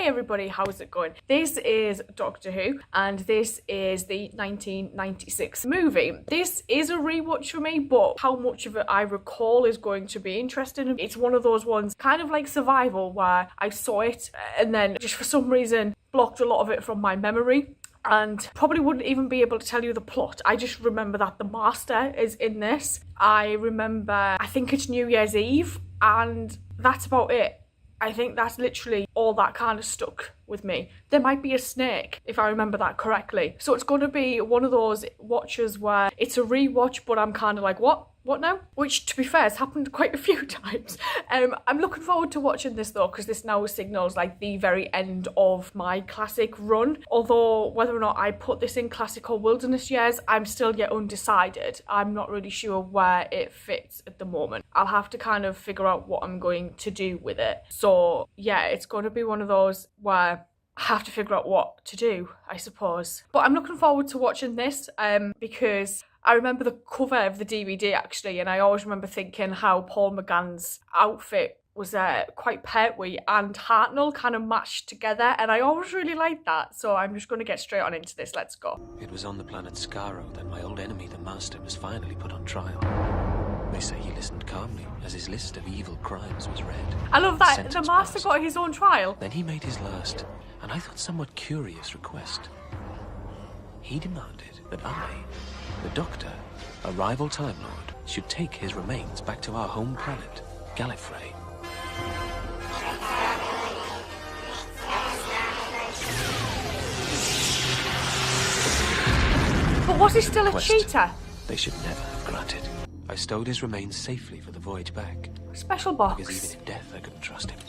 everybody, how's it going? This is Doctor Who and this is the 1996 movie. This is a rewatch for me, but how much of it I recall is going to be interesting. It's one of those ones, kind of like Survival, where I saw it and then just for some reason blocked a lot of it from my memory. And probably wouldn't even be able to tell you the plot. I just remember that the Master is in this. I remember, I think it's New Year's Eve, and that's about it. I think that's literally all that kind of stuck with me. There might be a snake, if I remember that correctly. So it's going to be one of those watches where it's a rewatch, but I'm kind of like, what? What now? Which, to be fair, has happened quite a few times. I'm looking forward to watching this though, because this now signals like the very end of my classic run. Although whether or not I put this in classic or wilderness years, I'm still yet undecided. I'm not really sure where it fits at the moment. I'll have to kind of figure out what I'm going to do with it. So yeah, it's going to be one of those where I have to figure out what to do, I suppose. But I'm looking forward to watching this because I remember the cover of the DVD actually, and I always remember thinking how Paul McGann's outfit was quite Pertwee and Hartnell kind of mashed together, and I always really liked that. So I'm just going to get straight on into this. Let's go. It was on the planet Skaro that my old enemy, the Master, was finally put on trial. They say he listened calmly as his list of evil crimes was read. I love that the Master got his own trial. Then he made his last, and I thought somewhat curious request. He demanded that I, the Doctor, a rival Time Lord, should take his remains back to our home planet, Gallifrey. But was he still a cheater? They should never have granted. I stowed his remains safely for the voyage back. Special box. Because even in death, I couldn't trust him.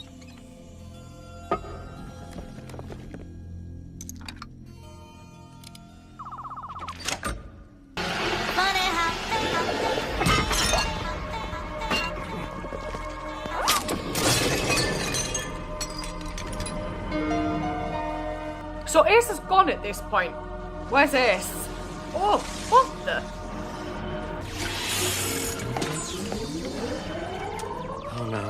So Ace is gone at this point. Where's Ace? Oh, what the? Oh no.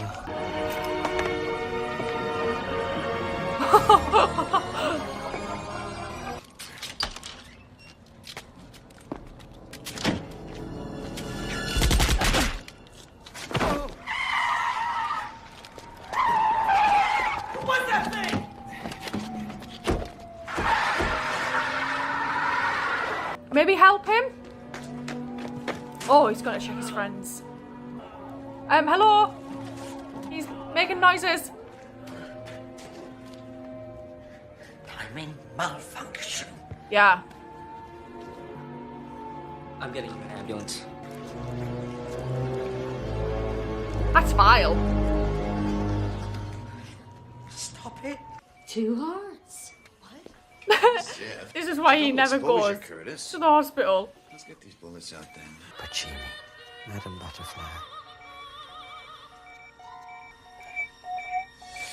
What's that thing? Maybe help him? Oh, he's got to check his friends. Hello? He's making noises. Timing malfunction. Yeah. I'm getting you an ambulance. That's vile. Stop it. 2 hearts. This is why he never goes to the hospital. Let's get these bullets out then. Pacini, Madame Butterfly.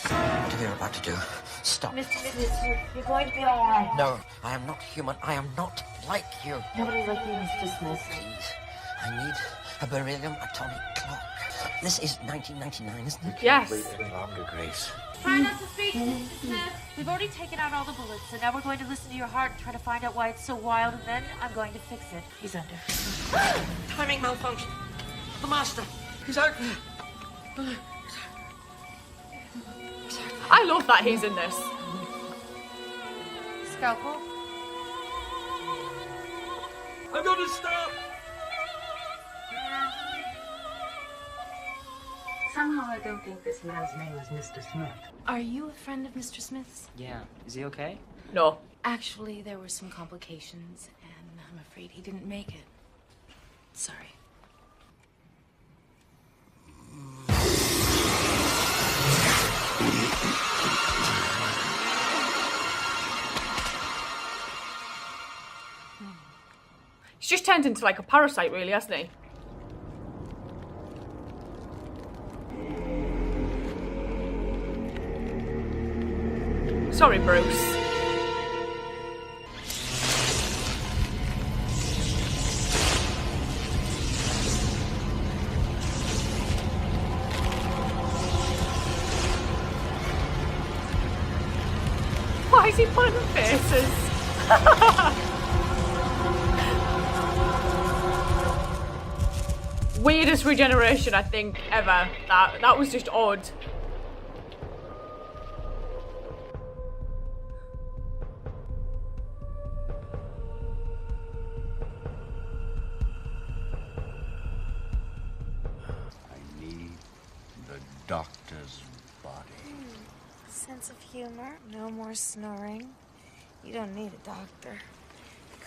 What are you about to do? Stop. Mr. Smith, you're going to be all right. No, I am not human. I am not like you. Nobody like you, Mr. Smith. Please, I need a beryllium atomic clock. This is 1999, isn't it? Yes. Wait any longer, Grace. Try not to speak, Mr. Smith. We've already taken out all the bullets, so now we're going to listen to your heart and try to find out why it's so wild, and then I'm going to fix it. He's under. Timing malfunction. The Master. He's out there. I love that he's in this. Scalpel? I'm going to stop. Somehow I don't think this man's name is Mr. Smith. Are you a friend of Mr. Smith's? Yeah. Is he okay? No. Actually, there were some complications, and I'm afraid he didn't make it. Sorry. He's just turned into like a parasite, really, hasn't he? Sorry, Bruce. Why is he putting faces? Weirdest regeneration, I think, ever. That was just odd. I need the doctor's body. Sense of humor. No more snoring. You don't need a doctor.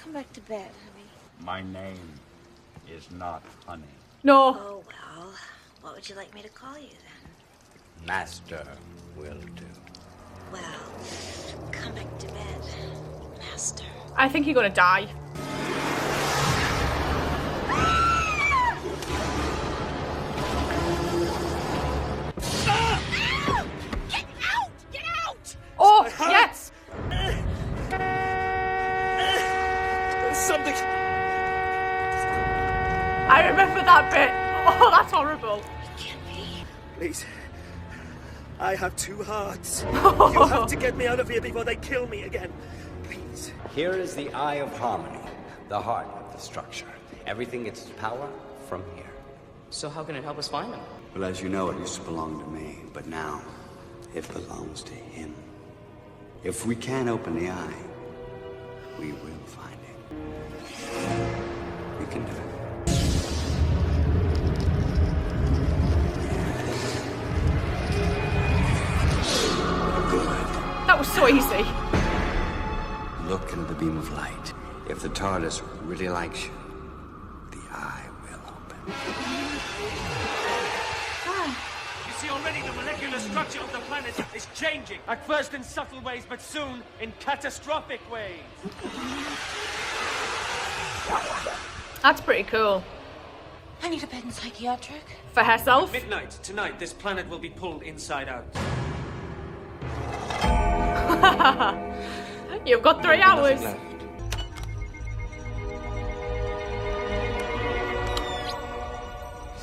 Come back to bed, honey. My name is not Honey. No. Oh, well. What would you like me to call you then? Master will do. Well, come back to bed, Master. I think you're gonna die. Get out! Get out! Oh, yes! Something. I remember that bit. Oh, that's horrible. Can't be. Please. I have 2 hearts. You have to get me out of here before they kill me again. Please. Here is the Eye of Harmony, the heart of the structure. Everything gets its power from here. So how can it help us find him? Well, as you know, it used to belong to me, but now it belongs to him. If we can open the eye, we will find it. We can do it. That was so easy. Look into the beam of light. If the TARDIS really likes you, the eye will open. You see, already the molecular structure of the planet is changing. At first in subtle ways, but soon in catastrophic ways. That's pretty cool. I need a bed in psychiatric. For herself. Midnight, tonight, this planet will be pulled inside out. You've got 3 hours. Nothing left.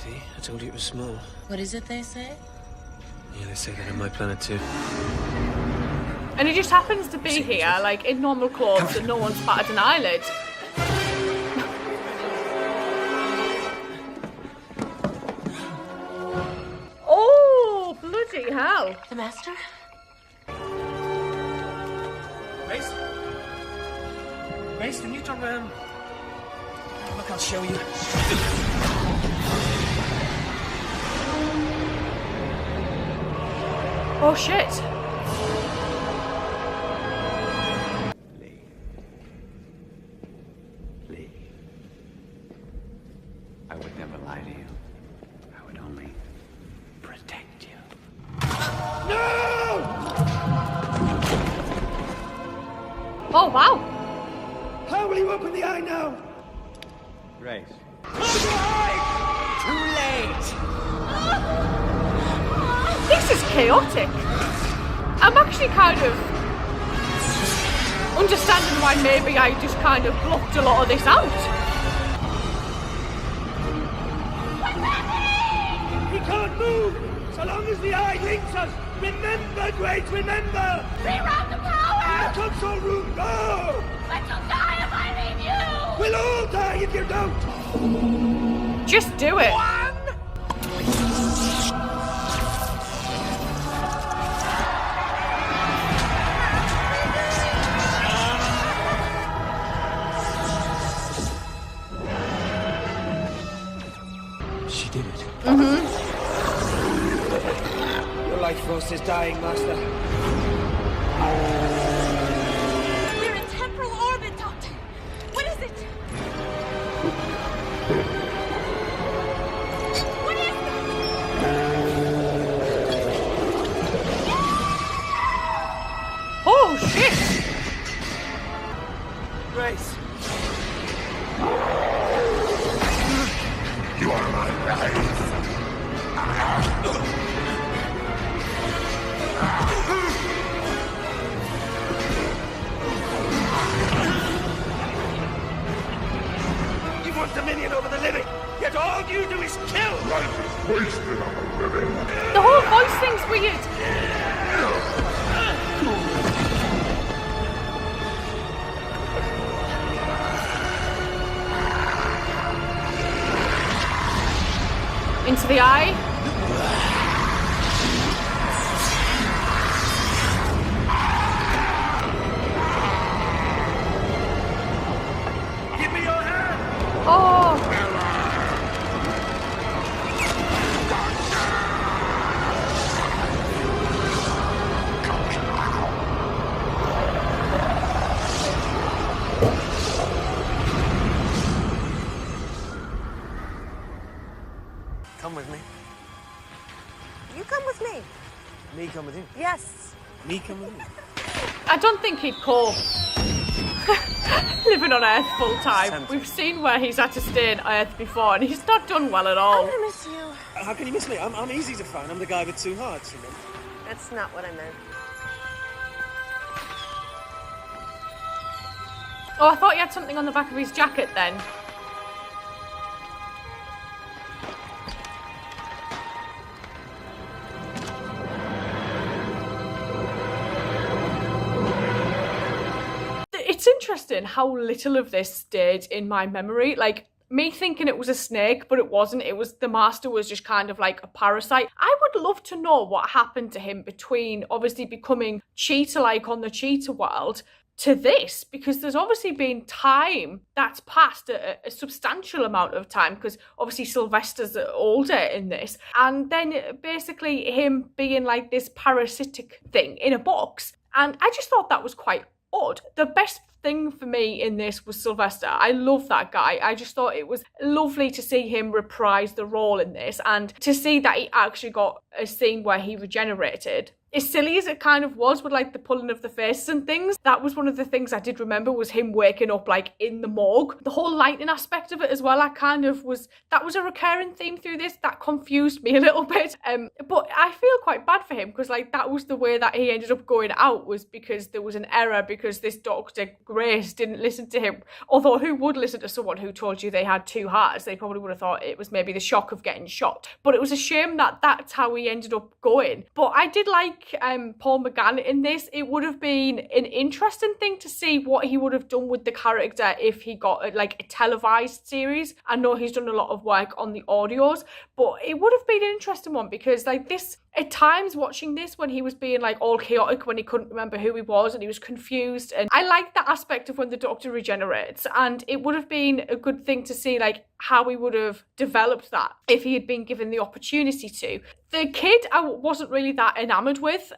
See, I told you it was small. What is it they say? Yeah, they say that on my planet too. And it just happens to be here, like, in normal clothes, and no one's batted an eyelid. Oh, bloody hell. The Master? Grace? Grace, can you turn around? Look, I'll show you. Oh, shit. Lee. I would never lie to you. I would only protect you. Oh, wow. How will you open the eye now? Grace. Too late! This is chaotic. I'm actually kind of understanding why maybe I just kind of blocked a lot of this out. He can't move! So long as the eye links us! Remember, Grace, remember! Reroute the power! The console room, go! But you'll die if I leave you! We'll all die if you don't! Just do it. She did it. Your life force is dying, Master. We're in temporal orbit, Doctor. What is it? What is it? Oh, shit. Grace. You are my life. You want dominion over the living, yet all you do is kill! Life is wasted on the living. The whole voice thing's weird. into the eye. Give me your hand! Oh! Come with me. You come with me. Me come with you. Yes. Me come with you. I don't think he'd cope living on Earth full time. Tempting. We've seen where he's had to stay on Earth before, and he's not done well at all. I'm gonna miss you. How can you miss me? I'm easy to find. I'm the guy with two hearts, you know. That's not what I meant. Oh, I thought he had something on the back of his jacket then. It's interesting how little of this stayed in my memory. Like, me thinking it was a snake, but it wasn't. It was, the master was just kind of like a parasite. I would love to know what happened to him between obviously becoming cheetah-like on the cheetah world to this, because there's obviously been time that's passed, a substantial amount of time, because obviously Sylvester's older in this, and then basically him being like this parasitic thing in a box. And I just thought that was quite odd. The best thing for me in this was Sylvester. I love that guy. I just thought it was lovely to see him reprise the role in this, and to see that he actually got a scene where he regenerated. As silly as it kind of was with like the pulling of the faces and things, that was one of the things I did remember, was him waking up like in the morgue. The whole lightning aspect of it as well, that was a recurring theme through this. That confused me a little bit. But I feel quite bad for him, because like that was the way that he ended up going out, was because there was an error, because this Dr. Grace didn't listen to him. Although who would listen to someone who told you they had two hearts? They probably would have thought it was maybe the shock of getting shot. But it was a shame that that's how he ended up going. But I did like Paul McGann in this. It would have been an interesting thing to see what he would have done with the character if he got like a televised series. I know he's done a lot of work on the audios, but it would have been an interesting one, because like this, at times watching this, when he was being like all chaotic, when he couldn't remember who he was and he was confused, and I like that aspect of when the Doctor regenerates, and it would have been a good thing to see like how he would have developed that if he had been given the opportunity to. The kid I wasn't really that enamoured with,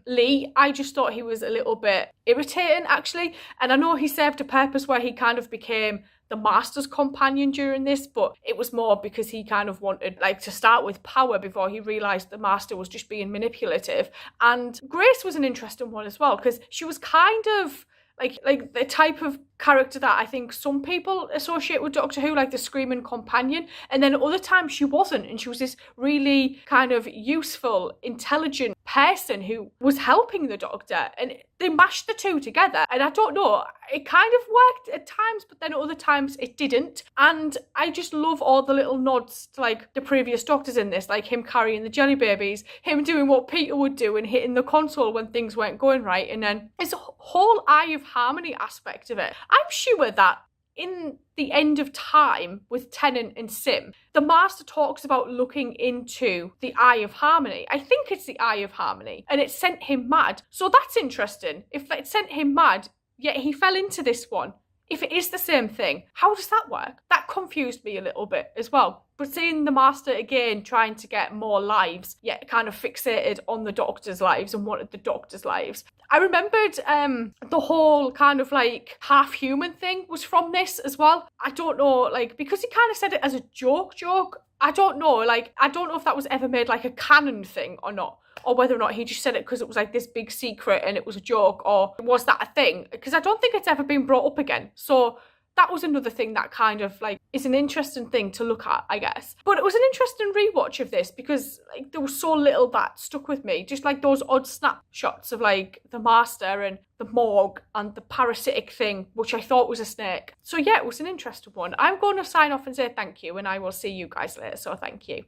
Lee. I just thought he was a little bit irritating actually, and I know he served a purpose where he kind of became the Master's companion during this, but it was more because he kind of wanted like to start with power before he realised the Master was just being manipulative. And Grace was an interesting one as well, because she was kind of like the type of character that I think some people associate with Doctor Who, like the screaming companion, and then at other times she wasn't, and she was this really kind of useful, intelligent person who was helping the Doctor, and they mashed the two together, and I don't know, it kind of worked at times, but then at other times it didn't. And I just love all the little nods to like the previous Doctors in this, like him carrying the jelly babies, him doing what Peter would do and hitting the console when things weren't going right, and then this whole Eye of Harmony aspect of it. I'm sure that in the end of time with Tennant and Sim, the Master talks about looking into the Eye of Harmony. I think it's the Eye of Harmony, and it sent him mad. So that's interesting. If it sent him mad, yet he fell into this one. If it is the same thing, how does that work? That confused me a little bit as well. But seeing the Master again trying to get more lives, yet kind of fixated on the Doctor's lives and wanted the Doctor's lives. I remembered the whole kind of like half-human thing was from this as well. I don't know, like, because he kind of said it as a joke. I don't know, like, I don't know if that was ever made like a canon thing or not, or whether or not he just said it because it was like this big secret and it was a joke, or was that a thing? Because I don't think it's ever been brought up again. So that was another thing that kind of like is an interesting thing to look at, I guess. But it was an interesting rewatch of this, because like there was so little that stuck with me. Just like those odd snapshots of like the Master and the morgue and the parasitic thing, which I thought was a snake. So yeah, it was an interesting one. I'm going to sign off and say thank you, and I will see you guys later. So thank you.